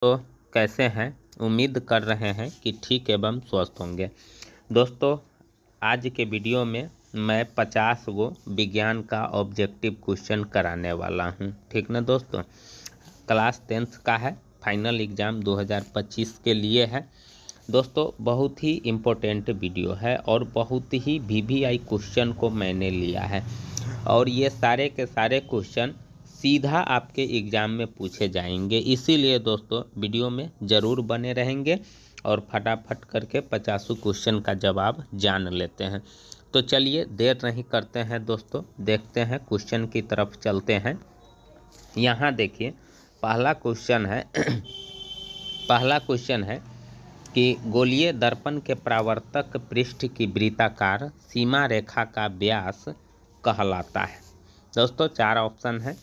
तो कैसे हैं? उम्मीद कर रहे हैं कि ठीक एवं स्वस्थ होंगे। दोस्तों, आज के वीडियो में मैं 50 गो विज्ञान का ऑब्जेक्टिव क्वेश्चन कराने वाला हूं। ठीक ना दोस्तों? क्लास 10th का है, फाइनल एग्ज़ाम 2025 के लिए है। दोस्तों, बहुत ही इम्पोर्टेंट वीडियो है और बहुत ही VVI क्वेश्चन को मैंने लिया है और ये सारे के सारे क्वेश्चन सीधा आपके एग्ज़ाम में पूछे जाएंगे। इसीलिए दोस्तों वीडियो में ज़रूर बने रहेंगे और फटाफट करके 50 क्वेश्चन का जवाब जान लेते हैं। तो चलिए देर नहीं करते हैं दोस्तों, देखते हैं क्वेश्चन की तरफ चलते हैं। यहाँ देखिए पहला क्वेश्चन है पहला क्वेश्चन है कि गोलीय दर्पण के परावर्तक पृष्ठ की वृत्ताकार सीमा रेखा का व्यास कहलाता है। दोस्तों 4 ऑप्शन है।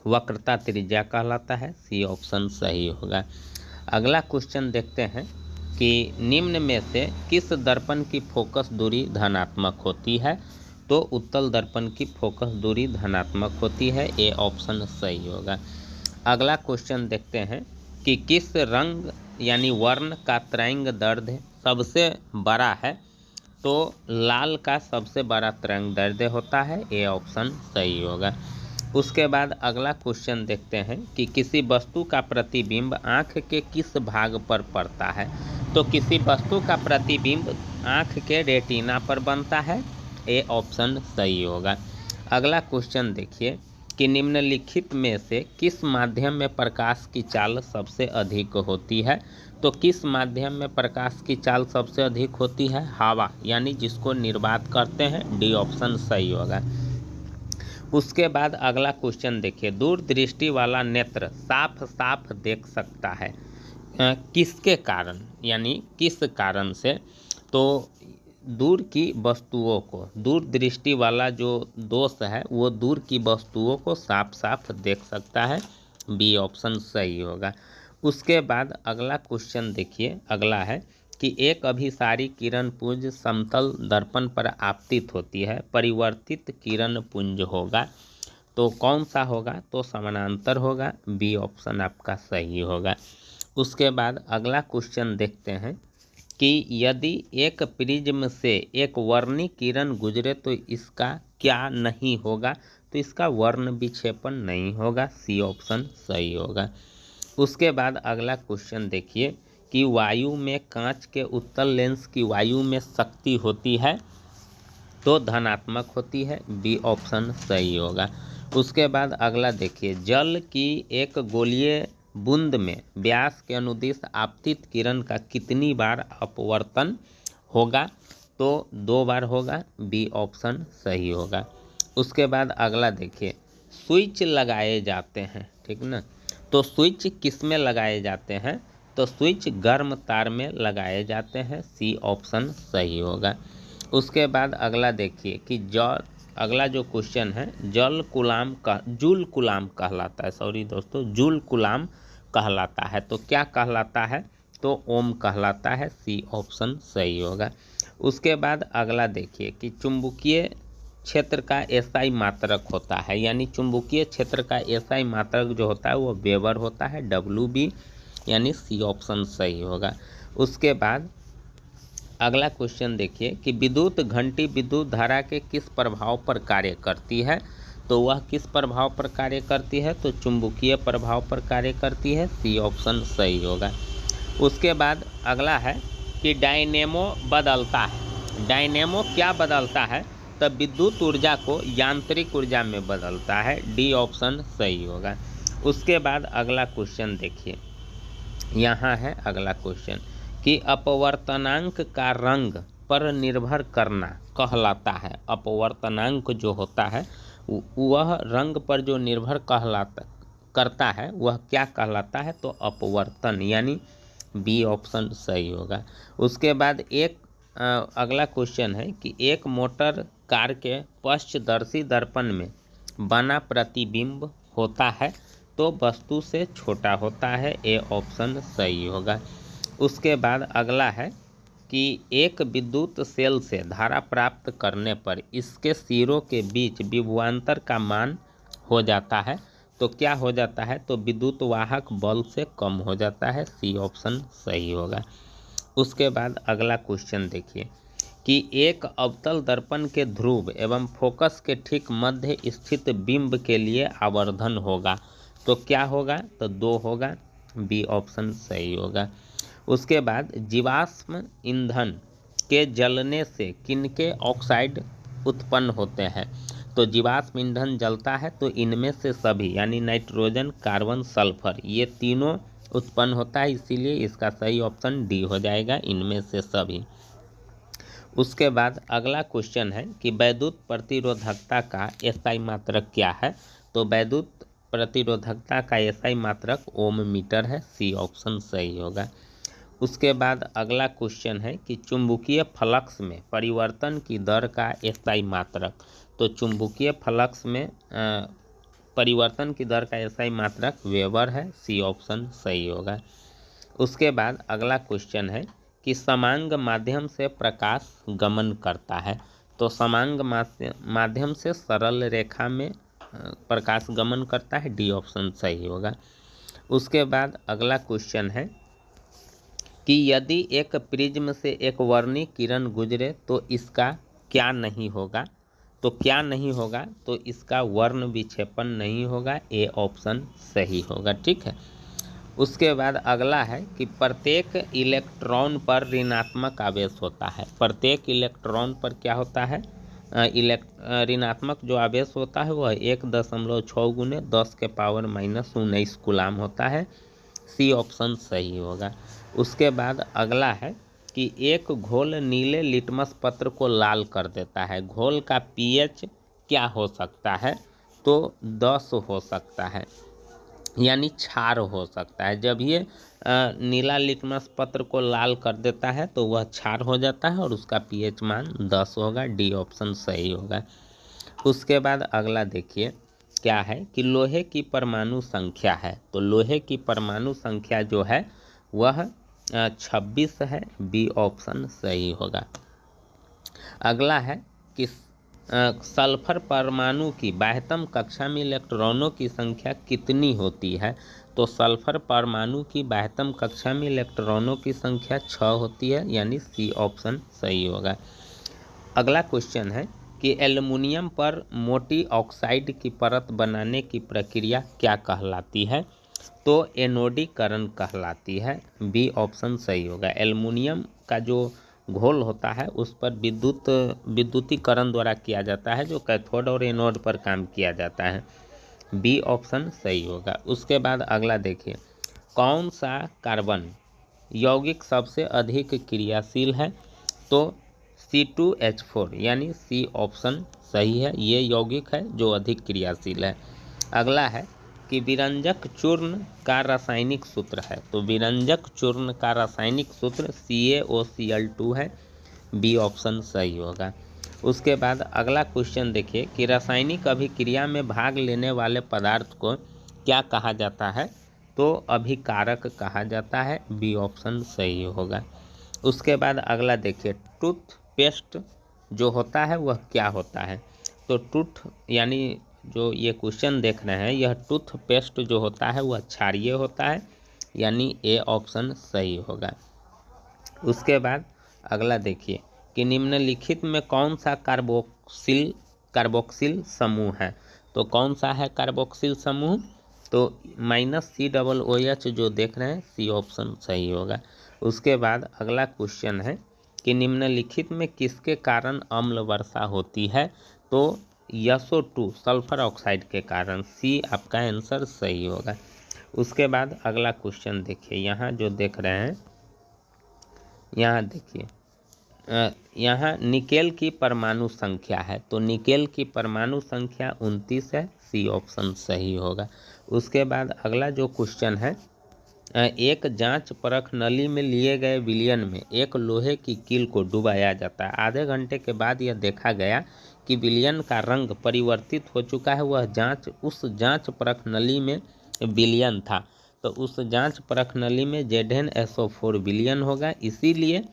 वक्रता त्रिज्या कहलाता है, सी ऑप्शन सही होगा। अगला क्वेश्चन देखते हैं कि निम्न में से किस दर्पण की फोकस दूरी धनात्मक होती है? तो उत्तल दर्पण की फोकस दूरी धनात्मक होती है, ए ऑप्शन सही होगा। अगला क्वेश्चन देखते हैं कि किस रंग यानी वर्ण का तरंग दैर्ध्य सबसे बड़ा है? तो लाल का सबसे बड़ा तरंग दैर्ध्य होता है, ए ऑप्शन सही होगा। उसके बाद अगला क्वेश्चन देखते हैं कि किसी वस्तु का प्रतिबिंब आँख के किस भाग पर पड़ता है? तो किसी वस्तु का प्रतिबिंब आँख के रेटिना पर बनता है, ए ऑप्शन सही होगा। अगला क्वेश्चन देखिए कि निम्नलिखित में से किस माध्यम में प्रकाश की चाल सबसे अधिक होती है? तो किस माध्यम में प्रकाश की चाल सबसे अधिक होती है? हवा, यानी जिसको निर्वात करते हैं, डी ऑप्शन सही होगा। उसके बाद अगला क्वेश्चन देखिए, दूरदृष्टि वाला नेत्र साफ साफ देख सकता है किसके कारण, यानी किस कारण से? तो दूर की वस्तुओं को, दूरदृष्टि वाला जो दोष है वो दूर की वस्तुओं को साफ साफ देख सकता है, बी ऑप्शन सही होगा। उसके बाद अगला क्वेश्चन देखिए, अगला है कि एक अभिसारी किरण पुंज समतल दर्पण पर आपतित होती है, परिवर्तित किरण पुंज होगा, तो कौन सा होगा? तो समानांतर होगा, बी ऑप्शन आपका सही होगा। उसके बाद अगला क्वेश्चन देखते हैं कि यदि एक प्रिज्म से एक वर्णी किरण गुजरे तो इसका क्या नहीं होगा? तो इसका वर्ण विक्षेपण नहीं होगा, सी ऑप्शन सही होगा। उसके बाद अगला क्वेश्चन देखिए कि वायु में कांच के उत्तल लेंस की वायु में शक्ति होती है तो धनात्मक होती है, बी ऑप्शन सही होगा। उसके बाद अगला देखिए, जल की एक गोलीय बूंद में व्यास के अनुदिश आपतित किरण का कितनी बार अपवर्तन होगा? तो 2 बार होगा, बी ऑप्शन सही होगा। उसके बाद अगला देखिए, स्विच लगाए जाते हैं, ठीक ना? तो स्विच किस में लगाए जाते हैं? तो स्विच गर्म तार में लगाए जाते हैं, सी ऑप्शन सही होगा। उसके बाद अगला देखिए कि अगला जो क्वेश्चन है जूल कूलाम कहलाता है, सॉरी दोस्तों, जूल कूलाम कहलाता है, तो क्या कहलाता है? तो ओम कहलाता है, सी ऑप्शन सही होगा। उसके बाद अगला देखिए कि चुंबकीय क्षेत्र का एसआई मात्रक होता है, यानी चुंबकीय क्षेत्र का एसआई मात्रक जो होता है वो वेबर होता है, WB, यानी सी ऑप्शन सही होगा। उसके बाद अगला क्वेश्चन देखिए कि विद्युत घंटी विद्युत धारा के किस प्रभाव पर कार्य करती है? तो वह किस प्रभाव पर कार्य करती है? तो चुंबकीय प्रभाव पर कार्य करती है, सी ऑप्शन सही होगा। उसके बाद अगला है कि डायनेमो बदलता है, डायनेमो क्या बदलता है? तब विद्युत ऊर्जा को यांत्रिक ऊर्जा में बदलता है, डी ऑप्शन सही होगा। उसके बाद अगला क्वेश्चन देखिए, यहाँ है अगला क्वेश्चन कि अपवर्तनांक का रंग पर निर्भर करना कहलाता है। अपवर्तनांक जो होता है वह रंग पर जो निर्भर करता है वह क्या कहलाता है? तो अपवर्तन, यानी बी ऑप्शन सही होगा। उसके बाद अगला क्वेश्चन है कि एक मोटर कार के पश्चदर्शी दर्पण में बना प्रतिबिंब होता है तो वस्तु से छोटा होता है, ए ऑप्शन सही होगा। उसके बाद अगला है कि एक विद्युत सेल से धारा प्राप्त करने पर इसके सिरों के बीच विभवांतर का मान हो जाता है तो क्या हो जाता है, तो विद्युत वाहक बल से कम हो जाता है। सी ऑप्शन सही होगा। उसके बाद अगला क्वेश्चन देखिए कि एक अवतल दर्पण के ध्रुव एवं फोकस के ठीक मध्य स्थित बिंब के लिए आवर्धन होगा, तो क्या होगा, तो 2 होगा। बी ऑप्शन सही होगा। उसके बाद जीवाश्म ईंधन के जलने से किनके ऑक्साइड उत्पन्न होते हैं, तो जीवाश्म ईंधन जलता है तो इनमें से सभी यानी नाइट्रोजन, कार्बन, सल्फर ये तीनों उत्पन्न होता है, इसीलिए इसका सही ऑप्शन डी हो जाएगा, इनमें से सभी। उसके बाद अगला क्वेश्चन है कि वैद्युत प्रतिरोधकता का एसआई मात्रक क्या है, तो वैद्युत प्रतिरोधकता का एसआई मात्रक ओम मीटर है। सी ऑप्शन सही होगा। उसके बाद अगला क्वेश्चन है कि चुंबकीय फ्लक्स में परिवर्तन की दर का एसआई मात्रक, तो चुंबकीय फ्लक्स में परिवर्तन की दर का एसआई मात्रक वेबर है। सी ऑप्शन सही होगा। उसके बाद अगला क्वेश्चन है कि समांग माध्यम से प्रकाश गमन करता है, तो समांग माध्यम से सरल रेखा में प्रकाश गमन करता है। डी ऑप्शन सही होगा। उसके बाद अगला क्वेश्चन है कि यदि एक प्रिज्म से एक वर्णी किरण गुजरे तो इसका क्या नहीं होगा, तो क्या नहीं होगा, तो इसका वर्ण विक्षेपण नहीं होगा। ए ऑप्शन सही होगा। ठीक है। उसके बाद अगला है कि प्रत्येक इलेक्ट्रॉन पर ऋणात्मक आवेश होता है, प्रत्येक इलेक्ट्रॉन पर क्या होता है, ऋणात्मक जो आवेश होता है वह 1.6 गुने 10⁻⁻19 कूलाम होता है। सी ऑप्शन सही होगा। उसके बाद अगला है कि एक घोल नीले लिटमस पत्र को लाल कर देता है, घोल का पीएच क्या हो सकता है, तो 10 हो सकता है, यानी क्षार हो सकता है। जब ये नीला लिटमस पत्र को लाल कर देता है तो वह क्षार हो जाता है और उसका पीएच मान 10 होगा। डी ऑप्शन सही होगा। उसके बाद अगला देखिए क्या है कि लोहे की परमाणु संख्या है, तो लोहे की परमाणु संख्या जो है वह 26 है। बी ऑप्शन सही होगा। अगला है कि सल्फर परमाणु की बाह्यतम कक्षा में इलेक्ट्रॉनों की संख्या कितनी होती है, तो सल्फर परमाणु की बाह्यतम कक्षा में इलेक्ट्रॉनों की संख्या 6 होती है, यानी सी ऑप्शन सही होगा। अगला क्वेश्चन है कि एल्युमिनियम पर मोटी ऑक्साइड की परत बनाने की प्रक्रिया क्या कहलाती है, तो एनोडीकरण कहलाती है। बी ऑप्शन सही होगा। एल्युमिनियम का जो घोल होता है उस पर विद्युतीकरण द्वारा किया जाता है, जो कैथोड और एनोड पर काम किया जाता है। बी ऑप्शन सही होगा। उसके बाद अगला देखिए कौन सा कार्बन यौगिक सबसे अधिक क्रियाशील है, तो C2H4 यानी सी ऑप्शन सही है, ये यौगिक है जो अधिक क्रियाशील है। अगला है कि विरंजक चूर्ण का रासायनिक सूत्र है, तो विरंजक चूर्ण का रासायनिक सूत्र CaOCl2 है। बी ऑप्शन सही होगा। उसके बाद अगला क्वेश्चन देखिए कि रासायनिक अभिक्रिया में भाग लेने वाले पदार्थ को क्या कहा जाता है, तो अभिकारक कहा जाता है। बी ऑप्शन सही होगा। उसके बाद अगला देखिए टूथपेस्ट जो होता है वह क्या होता है, तो टूथ यानी जो ये क्वेश्चन देख रहे हैं यह टूथपेस्ट जो होता है वह क्षारीय होता है, यानी ए ऑप्शन सही होगा। उसके बाद अगला देखिए कि निम्नलिखित में कौन सा कार्बोक्सिल समूह है, तो कौन सा है कार्बोक्सिल समूह, तो -COOH जो देख रहे हैं सी ऑप्शन सही होगा। उसके बाद अगला क्वेश्चन है कि निम्नलिखित में किसके कारण अम्ल वर्षा होती है, तो SO2 सल्फर ऑक्साइड के कारण। सी आपका आंसर सही होगा। उसके बाद अगला क्वेश्चन देखिए यहाँ जो देख रहे हैं, यहाँ देखिए यहाँ निकेल की परमाणु संख्या है, तो निकेल की परमाणु संख्या 29 है। सी ऑप्शन सही होगा। उसके बाद अगला जो क्वेश्चन है एक जांच परख नली में लिए गए विलयन में एक लोहे की कील को डुबाया जाता है, आधे घंटे के बाद यह देखा गया कि विलयन का रंग परिवर्तित हो चुका है। उस जांच परख नली में विलयन था, तो उस जांच परख नली में ZnSO4 विलयन होगा, इसीलिए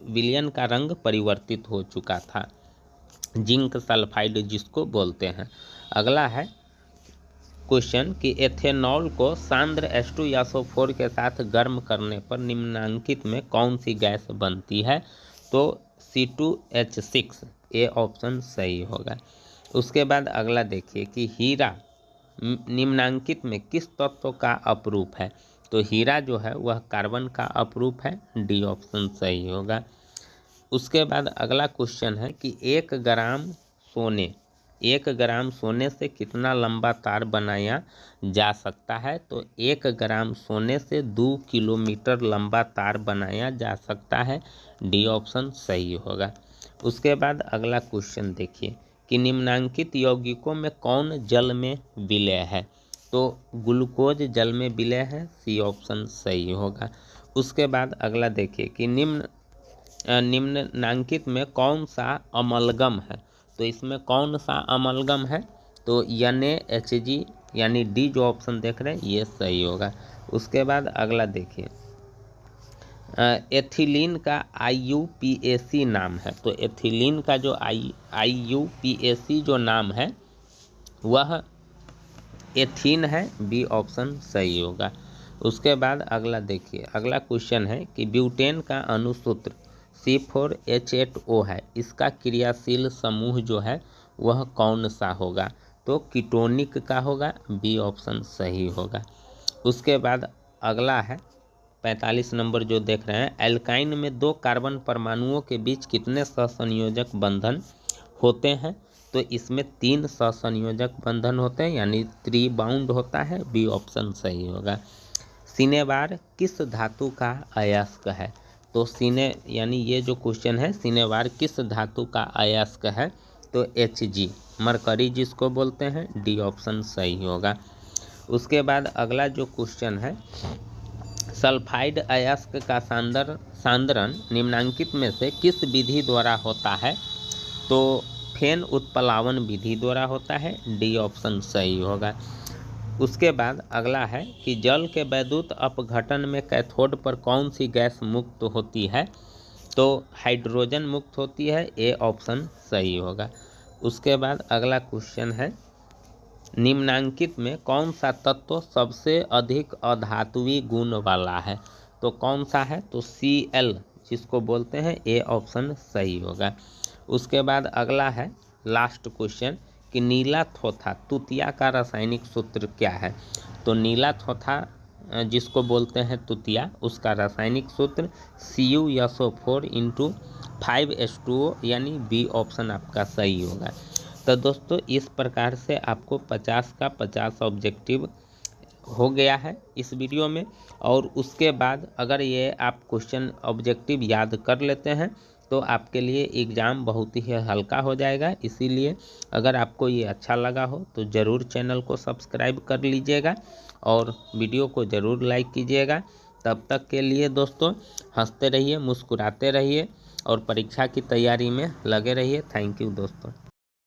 विलयन का रंग परिवर्तित हो चुका था, जिंक सल्फाइड जिसको बोलते हैं। अगला है क्वेश्चन कि एथेनॉल को सांद्र H2SO4 के साथ गर्म करने पर निम्नलिखित में कौन सी गैस बनती है? तो C2H6, ए ऑप्शन सही होगा। उसके बाद अगला देखिए कि हीरा निम्नलिखित में किस तत्व का अपरूप है? तो हीरा जो है वह कार्बन का अपरूप है, डी ऑप्शन सही होगा। उसके बाद अगला क्वेश्चन है कि 1 ग्राम सोने से कितना लंबा तार बनाया जा सकता है? तो 1 ग्राम सोने से 2 किलोमीटर लंबा तार बनाया जा सकता है, डी ऑप्शन सही होगा। उसके बाद अगला क्वेश्चन देखिए कि निम्नलिखित यौगिकों में कौन जल में विलय है? तो ग्लूकोज जल में विलय है, सी ऑप्शन सही होगा। उसके बाद अगला देखिए कि निम्नलिखित में कौन सा अमलगम है? तो इसमें कौन सा अमलगम है? तो NaHG यानी डी जो ऑप्शन देख रहे हैं ये सही होगा। उसके बाद अगला देखिए एथिलीन का IUPAC नाम है। तो एथिलीन का जो IUPAC जो नाम है वह एथीन है, बी ऑप्शन सही होगा। उसके बाद अगला देखिए अगला क्वेश्चन है कि ब्यूटेन का अणुसूत्र C4H8O है, इसका क्रियाशील समूह जो है वह कौन सा होगा? तो कीटोनिक का होगा, बी ऑप्शन सही होगा। उसके बाद अगला है 45 नंबर जो देख रहे हैं, एल्काइन में 2 कार्बन परमाणुओं के बीच कितने सहसंयोजक बंधन होते हैं? तो इसमें 3 सहसंयोजक बंधन होते हैं यानी 3 बाउंड होता है, बी ऑप्शन सही होगा। सिनेबार किस धातु का अयस्क है? तो यानी ये जो क्वेश्चन है सिनेबार किस धातु का अयस्क है? तो Hg, मरकरी जिसको बोलते हैं, डी ऑप्शन सही होगा। उसके बाद अगला जो क्वेश्चन है सल्फाइड अयस्क का सांद्रण निम्नलिखित में से किस विधि द्वारा होता है? तो फेन उत्प्लावन विधि द्वारा होता है, डी ऑप्शन सही होगा। उसके बाद अगला है कि जल के वैद्युत अपघटन में कैथोड पर कौन सी गैस मुक्त होती है? तो हाइड्रोजन मुक्त होती है, ए ऑप्शन सही होगा। उसके बाद अगला क्वेश्चन है निम्नलिखित में कौन सा तत्व सबसे अधिक अधातुवी गुण वाला है? तो कौन सा है? तो Cl जिसको बोलते हैं, ए ऑप्शन सही होगा। उसके बाद अगला है लास्ट क्वेश्चन कि नीला थोथा तुतिया का रासायनिक सूत्र क्या है? तो नीला थोथा जिसको बोलते हैं तुतिया, उसका रासायनिक सूत्र CuSO4 × 5H2O यानी बी ऑप्शन आपका सही होगा। तो दोस्तों इस प्रकार से आपको 50 का 50 ऑब्जेक्टिव हो गया है इस वीडियो में। और उसके बाद अगर ये आप क्वेश्चन ऑब्जेक्टिव याद कर लेते हैं तो आपके लिए एग्ज़ाम बहुत ही हल्का हो जाएगा। इसीलिए अगर आपको ये अच्छा लगा हो तो ज़रूर चैनल को सब्सक्राइब कर लीजिएगा और वीडियो को ज़रूर लाइक कीजिएगा। तब तक के लिए दोस्तों हंसते रहिए, मुस्कुराते रहिए और परीक्षा की तैयारी में लगे रहिए। थैंक यू दोस्तों।